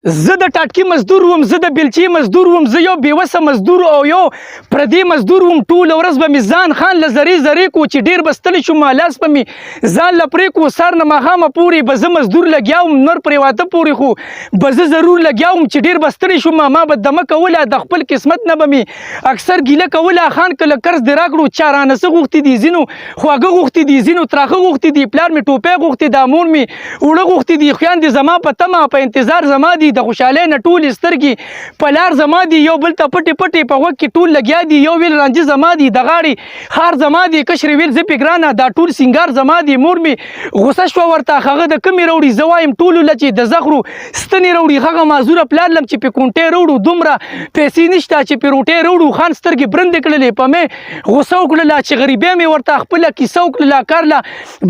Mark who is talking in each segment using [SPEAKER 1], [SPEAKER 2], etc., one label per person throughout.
[SPEAKER 1] زه د ټاټکي مزدور وم، زه د بیلچې مزدور وم، زه یو بېوسه مزدور او یو پردی مزدور وم. ټوله ورځ به مې ځان خان له زرې زرې کو چې ډېر به ستړی شوم، لاس به مې ځان له پرې کو. سهار نه ماښامه پورې به زه مزدور لګیا وم، نور پرې واته پورې خو به زه ضرور لګیا وم چې ډېر به ستړی شوم. ما به دمه کوله، د خپل قسمت نه به مې اکثر ګیله کوله. خان کله قرض دې راکړو، چا رانه څه غوښتي دي، ځینو خواږه غوښتي دي، ځینو تراخه غوښتي دي، پلار مې ټوپۍ غوښتي ده، مور مې اوړه غوښتي دي، خویندې زما په تمه په انتظار زما دي، د خوشحالۍ نه ټولې سترګې په لار زما دي. یو بل ته پټې پټې په غوږ کې ټول لګیا دي، یو ویل رانجه زما دي، د غاړې خار زما دي، کشر ویل زه پې ګرانه دا ټول سینګار زما دي. مور مې غوسه شوه ورته، هغه د کمې راوړي، زه وایم ټولو له چې د زغرو ستنې راوړي. هغه معذوره پلار لم چې پې کونټۍ راوړو، دومره پیسې نشته چې پې روټۍ راوړو. خان سترګې برندې کړلې، په مې غوسه وکړله چې غریبۍ مې ورته خپله کیسه وکړله. کارله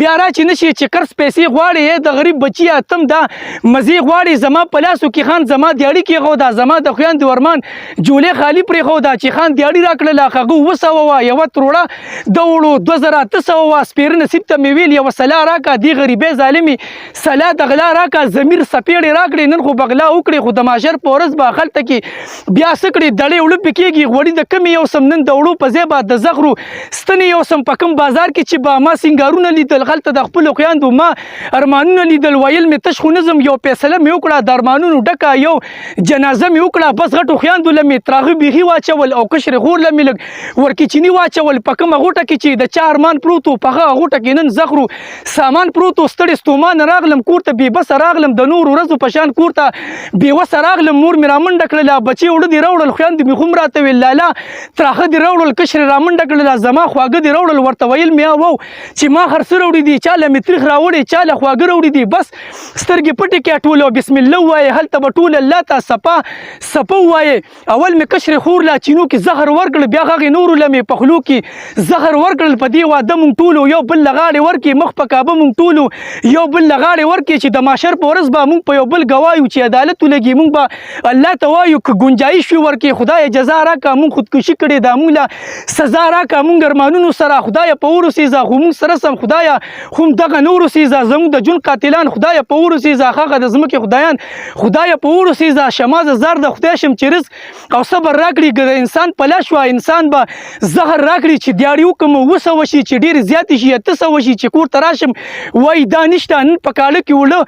[SPEAKER 1] بیا را چې نشي چې قرض پیسې غواړې، د غریب بچي اتم دا مزې غواړي. زما په لاسو کې خان زما دیاړي کېښوده، زما د خویندو ورمان جولې خالي پرېښوده چې خان دیاړي راکړله. هغه 200 وه، یوه تروړه د وړو 2800 وه. سپېره نصیب ته مې ویل یوه سلا راکړه، دې غریبۍ ظالمې سلا د غلا راکړه. ضمیر څپېړې راکړې، نن خو به غلا وکړې، خو د ماشر په ورځ به هلته کې بیا څه کړې، دړې وړه پې کېږي. غوړي د کمې یو سم، نن د وړو په ځای به د زغرو ستنې یو سم. په کوم بازار کې چې به ما سینګارونه لیدل، هلته د خپلو خویندو ما ارمانونه لیدل. ویل مې تش خو نظم، یو فیصله مې وکړه، د ارمانونو ډکه یو جنازه مې وکړه. بس غټو خویندو له مې تراغه بیخي واچول او کشرې خور له مې لږ ورکچیني واچول. په کومه غوټه کې چې د چا ارمان پروت و، په هغه غوټه کې نن زغرو سامان پروت و. ستړی ستومانه راغلم کور ته، بې بسه راغلم، د نورو ورځو په شان کور ته بېوسه راغلم. مور مې رامنډه کړله، بچې وړه دې راوړل، خویندې مې خو هم راته ویل لالا تراخه دې راوړل، کشرې رامنډه کړله، زما خواږه دې راوړل. ورته ویل مې او چې ما هر څه راوړي دي، چا له مې تریخ راوړي، چا له خواږه راوړي دي. بس سترګې پټې کړې ټولې او بسم الله ووایې، هلته به ټول الله ته سپه ووایې. اول مې کشرې خور له چینو کې زهر ورکړل، بیا هغې نورو له مې په خولو کې زهر ورکړل. په دې واده مونږ ټولو یو بل له غاړې ورکړې، مخ په کعبه مونږ ټولو یو بل له غاړې ورکړې چې د ماشر په ورځ به مونږ په یو بل ګوایو چې عدالت ولګي. مونږ به الله ته وایو که ګنجایش وي ورکړې، خدایه جزا راکړه، مونږ خودکشي کړې ده، مونږ له سزا راکړه، مونږ ارمانونو سره خدایه په ورسېږه، خو مونږ سره سم خدایه خو دغه نه ورسېږه، زموږ د ژوند قاتلان خدایه په ورسېږه، هغه د ځمکې خدایان خدایه په ورسېږه. شمازه زار د خدای شم چې رزق او صبر راکړي، که د انسان په لاس وه انسان به زهر راکړي چې دیاړي وکړم 200 شي، چې ډېرې زیاتې شي 800 شي، چې کور ته راشم وایي دا نشته، نن په کاله کې وړه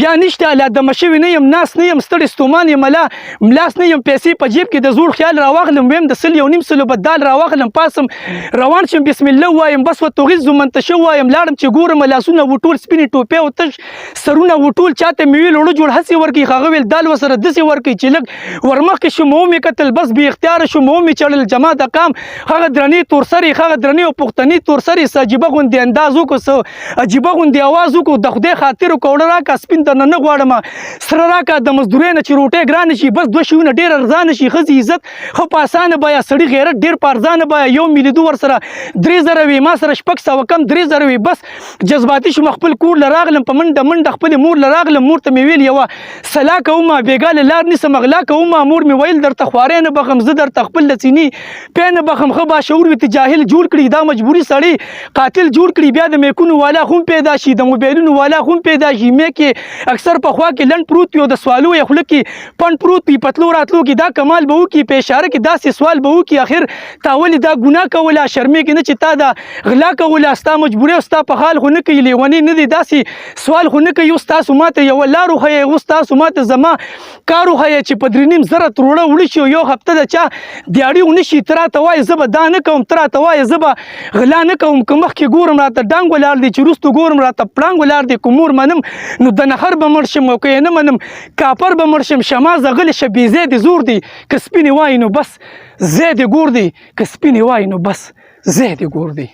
[SPEAKER 1] بیا نشته، لا دمه شوي نه یم، ناست نه یم، ستړی ستومان یم، لا ملاس نه یم، پیسې په جیب کې د زوړ خیال راواخلم، ویم د 100 به دال راواخلم، پاسم روان شم بسم الله وایم، بس وتوغیز منتشه وایم، لاړم چې ګورم لاسونه وټول سپینې ټوپۍ او تش سرونه وټول. چاته مې ویل وړه جوړ هسې ورکړي، هغه ویل دال ورسره داسې ورکړي چې لږ ورمخکې شوم ومې کتل، بس بې اختیاره شوم ومې چړل. جماعت قام هغه درنې تورسرې، هغه درنې او پښتنې تورسرې، څه عجیبه غوندې انداز وکړو، څه عجیبه غوندې اواز وکړو، د خدای خاطر وکړه وړه راکړه، سپین درنه نه غواړم، سره راکړه د مزدورۍ نه چې روټۍ ګرانه شي، بس 2 شیونه ډېر ارزانه شي، ښځې عزت ښه په اسانه بیه، سړي غیرت ډېر په ارزانه بیه. یو مې لیدو ورسره 3000 وي، ما سره 600 کم 3000 وي. بس جذباتي شوم، خپل کور له راغلم، په منډه منډه خپلې مور له راغلم. مور ته مې ویل یوه سلا کومه، بېګا له لار نیسم غلا کومه. مور مې ویل درته خواری نه بخم، زه درته خپل له څینې پی نه بخم، ښه باشعور وي ته جاهل جوړ کړي، دا مجبوري سړی قاتل جوړ کړي. بیا د میکونو والا خو هم پیدا شي، د موبایلونو والا خو هم پیدا شي. میک یې اکثر په خوا کې لنډ پروت وي او د سوالو یې خوله کې پنډ پروت وي، پتلو راتلو کې دا کمال به وکړي، په اشاره کې داسې سوال به وکړي، اخر تا ولې دا ګناه کوله، شرمېږې نه چې تا دا غلا کوله، ستا مجبوري او ستا په حال خو نه کوي، لیونی نه دی، داسې سوال خو نه کوي. اوس تاسو ماته یوه لار وښیئ، اوس تاسو ماته زما کار وښیئ چې په 3.5 تروړه وړه شي، یو هفته د چا دیاړي ونه شي، ته راته وایې زه به دا نه کوم، ته راته وایې زه به غلا نه کوم، که مخکې ګورم راته ډانګ ولاړ دی، چې وروستو ګورم راته پړانګ ولاړ دی، که مور منم نو د نخر به مړ شم، او که یې نه منم کاپر به مړ شم. شمازه غلی شه، بې ځای دې زور دی، که سپینې وایي نو بس ځای دې ګور دی، که سپینې وایي نو بس ځای دې ګور دی.